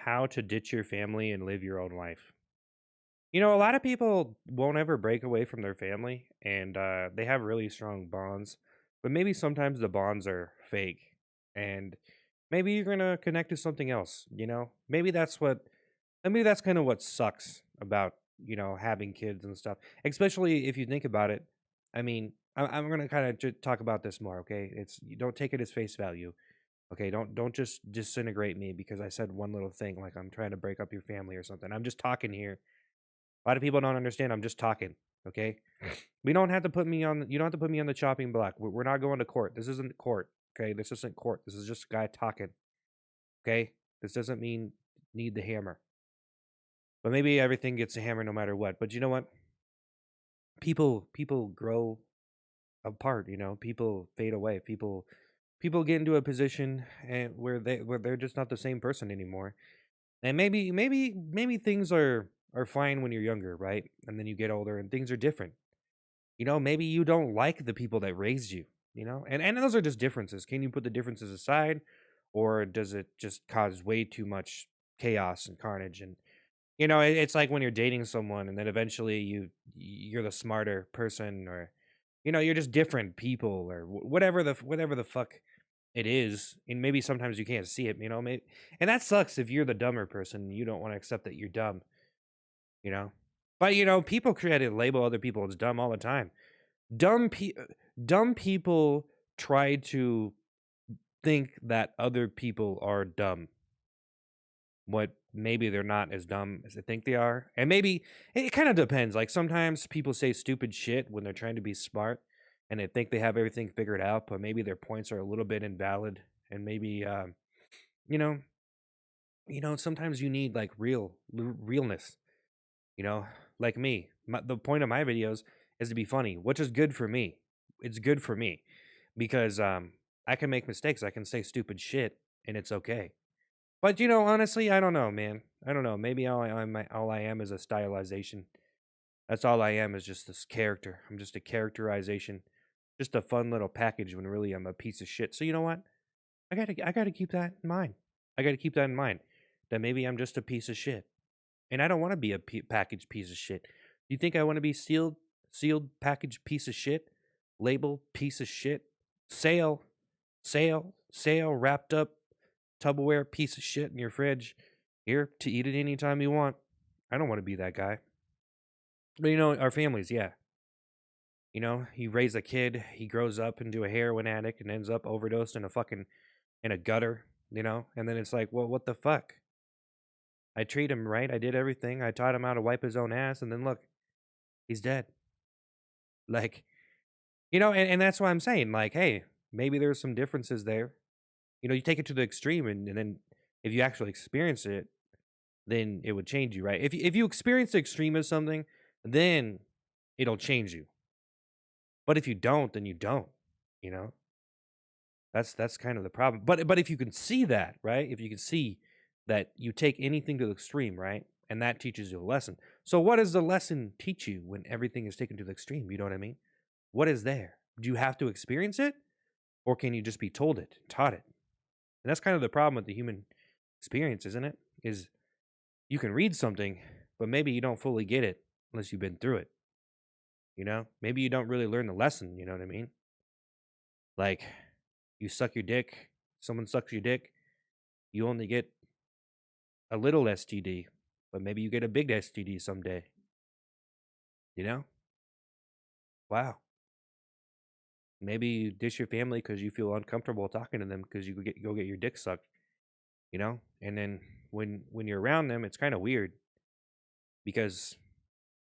how to ditch your family and live your own life. You know, a lot of people won't ever break away from their family and they have really strong bonds, but maybe sometimes the bonds are fake and maybe you're going to connect to something else, you know? Maybe that's kind of what sucks about, having kids and stuff, especially if you think about it. I mean, I'm going to kind of talk about this more, okay? You don't take it as face value. Okay, don't just disintegrate me because I said one little thing like I'm trying to break up your family or something. I'm just talking here. A lot of people don't understand. I'm just talking. Okay, we don't have to put me on. You don't have to put me on the chopping block. We're not going to court. This isn't court. Okay, this isn't court. This is just a guy talking. Okay, this doesn't mean need the hammer. But maybe everything gets a hammer no matter what. But you know what? People grow apart. You know, people fade away. People get into a position where they're just not the same person anymore. And maybe things are fine when you're younger, right? And then you get older and things are different. You know, maybe you don't like the people that raised you, you know? And those are just differences. Can you put the differences aside or does it just cause way too much chaos and carnage and it's like when you're dating someone and then eventually you're the smarter person or you're just different people or whatever the fuck it is, and maybe sometimes you can't see it, maybe, and that sucks if you're the dumber person, you don't wanna accept that you're dumb, you know? But, people create and label other people as dumb all the time. Dumb pe dumb people try to think that other people are dumb, what maybe they're not as dumb as they think they are, and maybe it kinda depends, like, sometimes people say stupid shit when they're trying to be smart, and they think they have everything figured out, but maybe their points are a little bit invalid, and maybe, you know sometimes you need like realness, you know, like me. The point of my videos is to be funny, which is good for me. It's good for me because I can make mistakes. I can say stupid shit and it's okay. But honestly, I don't know, man. I don't know. Maybe all I am is a stylization. That's all I am is just this character. I'm just a characterization, just a fun little package when really I'm a piece of shit. So you know what? I gotta keep that in mind. I gotta keep that in mind. That maybe I'm just a piece of shit, and I don't want to be a packaged piece of shit. You think I want to be sealed, packaged piece of shit, labeled piece of shit, sale, sale, wrapped up Tupperware piece of shit in your fridge, here to eat it anytime you want? I don't want to be that guy. But our families, yeah. You raise a kid, he grows up into a heroin addict and ends up overdosed in a gutter, and then it's like, well, what the fuck? I treat him right. I did everything. I taught him how to wipe his own ass, and then look, he's dead. Like, and that's why I'm saying, like, hey, maybe there's some differences there. You take it to the extreme, and then if you actually experience it, then it would change you, right? If you experience the extreme of something, then it'll change you. But if you don't, then you don't. You know, that's kind of the problem. But if you can see that, right? If you can see that you take anything to the extreme, right? And that teaches you a lesson. So what does the lesson teach you when everything is taken to the extreme? You know what I mean? What is there? Do you have to experience it? Or can you just be told it, taught it? And that's kind of the problem with the human experience, isn't it? Is you can read something, but maybe you don't fully get it unless you've been through it. Maybe you don't really learn the lesson, you know what I mean? Like you suck your dick, someone sucks your dick, you only get a little STD, but maybe you get a big STD someday. You know? Wow. Maybe you dish your family because you feel uncomfortable talking to them because you go get your dick sucked. And then when you're around them, it's kind of weird because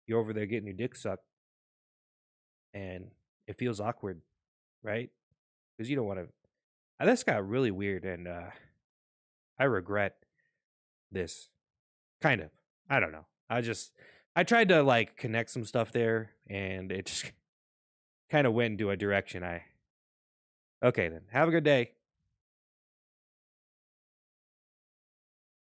you're over there getting your dick sucked, and it feels awkward, right? Because you don't want to. This got really weird, and I regret this. Kind of. I don't know. I tried to like connect some stuff there, and it just kind of went into a direction. Okay, then. Have a good day.